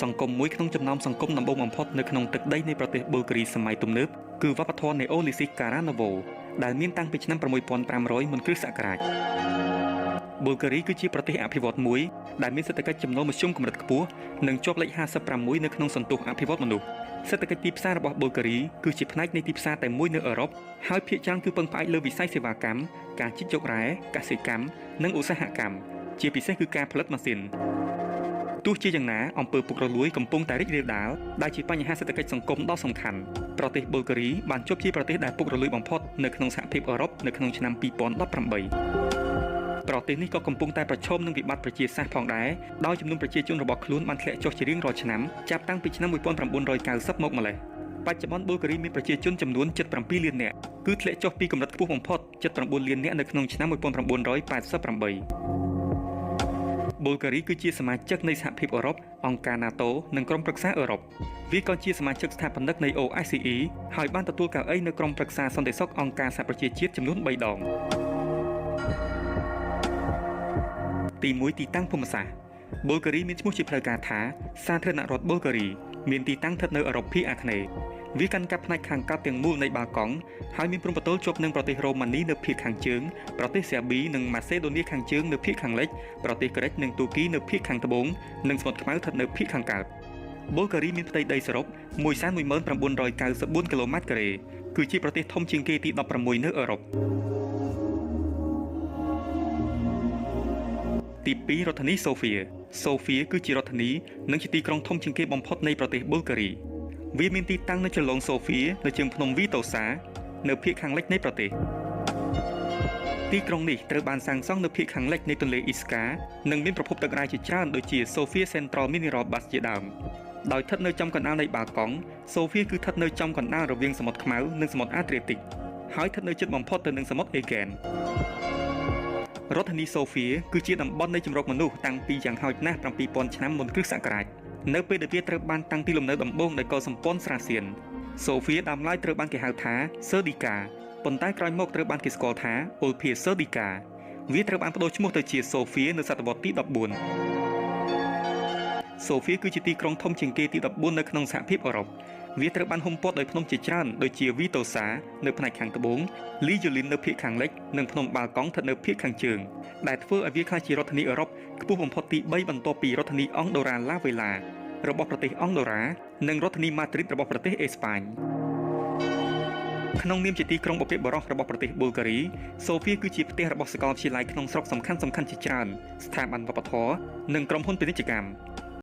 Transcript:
សង្គមមួយក្នុងចំណោមសង្គមដំបូងបំផុតនៅក្នុងទឹកដីនៃប្រទេសប៊ុលហ្គារីសម័យទំនើបគឺវប្បធម៌ Neolithic Karanovo ដែលមានតាំងពីឆ្នាំ6500មុនគ្រិស្តសករាជប៊ុលហ្គារីគឺជាប្រទេសអភិវឌ្ឍន៍មួយដែលមានសេដ្ឋកិច្ចចំណូលមធ្យមកម្រិតខ្ពស់និងជាប់លេខ56នៅក្នុងសន្ទុះអភិវឌ្ឍន៍មនុស្សសេដ្ឋកិច្ចទីផ្សាររបស់ប៊ុលហ្គារីគឺជាផ្នែកនៃទីផ្សារតែមួយនៅអឺរ៉ុបហើយភាគច្រើនគឺពឹងផ្អែកលើវិស័យសេវាកម្មការជីកយករ៉ែកសិកម្មនិងឧស្សាហកម្មជាពិសេសគឺការផលិតម៉ាស៊ីនទោះជាយ៉ាងណាអំពើពុករលួយកំពុងតែរីករាលដាលដែលជាបញ្ហាសេដ្ឋកិច្ចសង្គមដ៏សំខាន់ប្រទេសប៊ុលហ្គារីបានជាប់ជាប្រទេសដែលពុករលួយបំផុតនៅក្នុងសហភាពអឺរ៉ុបនៅក្នុងឆ្នាំ2018ប្រទេសនេះក៏កំពុងតែប្រឈមនឹងវិបត្តិប្រជាសាស្ត្រផងដែរដោយចំនួនប្រជាជនរបស់ខ្លួនបានធ្លាក់ចុះជារៀងរាល់ឆ្នាំចាប់តាំងពីឆ្នាំ1990មកម្ល៉េះបច្ចុប្បន្នប៊ុលហ្គារីមានប្រជាជនចំនួន77លាននាក់គឺធ្លាក់ចុះពីកម្រិតខ្ពស់បំផុត79លាននាក់នៅក្នុងឆ្នាំ1988ប៊ុលហ្គារីគឺជាសមាជិកនៃសហភាពអឺរ៉ុបអង្គការ NATO និងក្រុមប្រឹក្សាអឺរ៉ុបវាក៏ជាសមាជិកស្ថាបនិកនៃ OSCE ហើយបានទទួលកៅអីនៅក្រុមប្រឹក្សាសន្តិសុខអង្គការសហប្រជាជាតិចំនួន3ដងទី1ទីតាំងភូមិសាស្ត្រប៊ុលហ្គារីមានឈ្មោះជាផ្លូវការថាសាធារណរដ្ឋប៊ុលហ្គារីមានទីតាំងស្ថិតនៅអឺរ៉ុបភាគអាគ្នេយ៍វាកាន់កាប់ផ្នែកខាងកើតទាំងមូលនៃបាល់កង់ហើយមានព្រំប្រទល់ជាប់នឹងប្រទេសរ៉ូម៉ានីនៅភាគខាងជើងប្រទេសសេប៊ីនិងម៉ាសេដូនីខាងជើងនៅភាគខាងលិចប្រទេសក្រិចនិងទូគីនៅភាគខាងត្បូងនិងសមុទ្រខ្មៅស្ថិតនៅភាគខាងកើតប៊ុលហ្គារីមានផ្ទៃដីសរុប 11994 គីឡូម៉ែត្រការ៉េគឺជាប្រទេសធំជាងគេទី16នៅអឺរ៉ុបទី2រដ្ឋធានីសូហ្វៀគឺជារដ្ឋធានីនិងជាទីក្រុងធំជាងគេបំផុតនៃប្រទេសប៊ុលហ្គារីវាមានទីតាំងនៅជ្រលងសូហ្វៀនៅជើងភ្នំវីតូសានៅភាគខាងលិចនៃប្រទេសទីក្រុងនេះត្រូវបានសាងសង់នៅភាគខាងលិចនៃទន្លេអ៊ីស្កានិងមានប្រភពទឹករ៉ែជាច្រើនដូចជា Sophia Central Mineral Bus ជាដើមដោយស្ថិតនៅចំកណ្ដាលនៃបាល់កង់សូហ្វៀគឺស្ថិតនៅចំកណ្ដាលរវាងសមុទ្រខ្មៅនិងសមុទ្រអាដ្រីតិកហើយស្ថិតនៅជិតបំផុតទៅនឹងសមុទ្រអេហ្គែនរដ្ឋធានីសូហ្វៀគឺជាតំបន់នៃជម្រកមនុស្សតាំងពីយ៉ាងហោចណាស់7000ឆ្នាំមុនគ្រិស្តសករាជនៅពេលដែលវាត្រូវបានតាំងទីលំនៅដំបូងដោយកុលសម្ព័ន្ធស្រាសៀនសូហ្វៀដើមឡើយត្រូវបានគេហៅថាសឺឌីកាប៉ុន្តែក្រោយមកត្រូវបានគេស្គាល់ថាអូលភាសឺឌីកាវាត្រូវបានប្តូរឈ្មោះទៅជាសូហ្វៀនៅសតវត្សទី14សូហ្វៀគឺជាទីក្រុងធំជាងគេទី14នៅក្នុងសហភាពអឺរ៉ុបវាត្រូវបានហ៊ុមព័ទ្ធដោយភ្នំជាច្រើនដូចជាវីតូសានៅផ្នែកខាងត្បូងលីយ៉ូលីននៅភាគខាងលិចនិងភ្នំបាល់កង់ស្ថិតនៅភាគខាងជើងដែលធ្វើឲ្យវាក្លាយជារដ្ឋធានីអឺរ៉ុបខ្ពស់បំផុតទី3បន្ទាប់ពីរដ្ឋធានីអង់ដូរ៉ាឡាវេឡារបស់ប្រទេសអង់ដូរ៉ានិងរដ្ឋធានីម៉ាឌ្រីតរបស់ប្រទេសអេស្ប៉ាញក្នុងនាមជាទីក្រុងបុព្វបុរសរបស់ប្រទេសប៊ុលហ្គារីសូហ្វៀគឺជាផ្ទះរបស់សាកលវិទ្យាល័យក្នុងស្រុកសំខាន់ៗជាច្រើនស្ថាប័នវប្បធម៌និងក្រុមហ៊ុនពាណិជ្ជកម្ម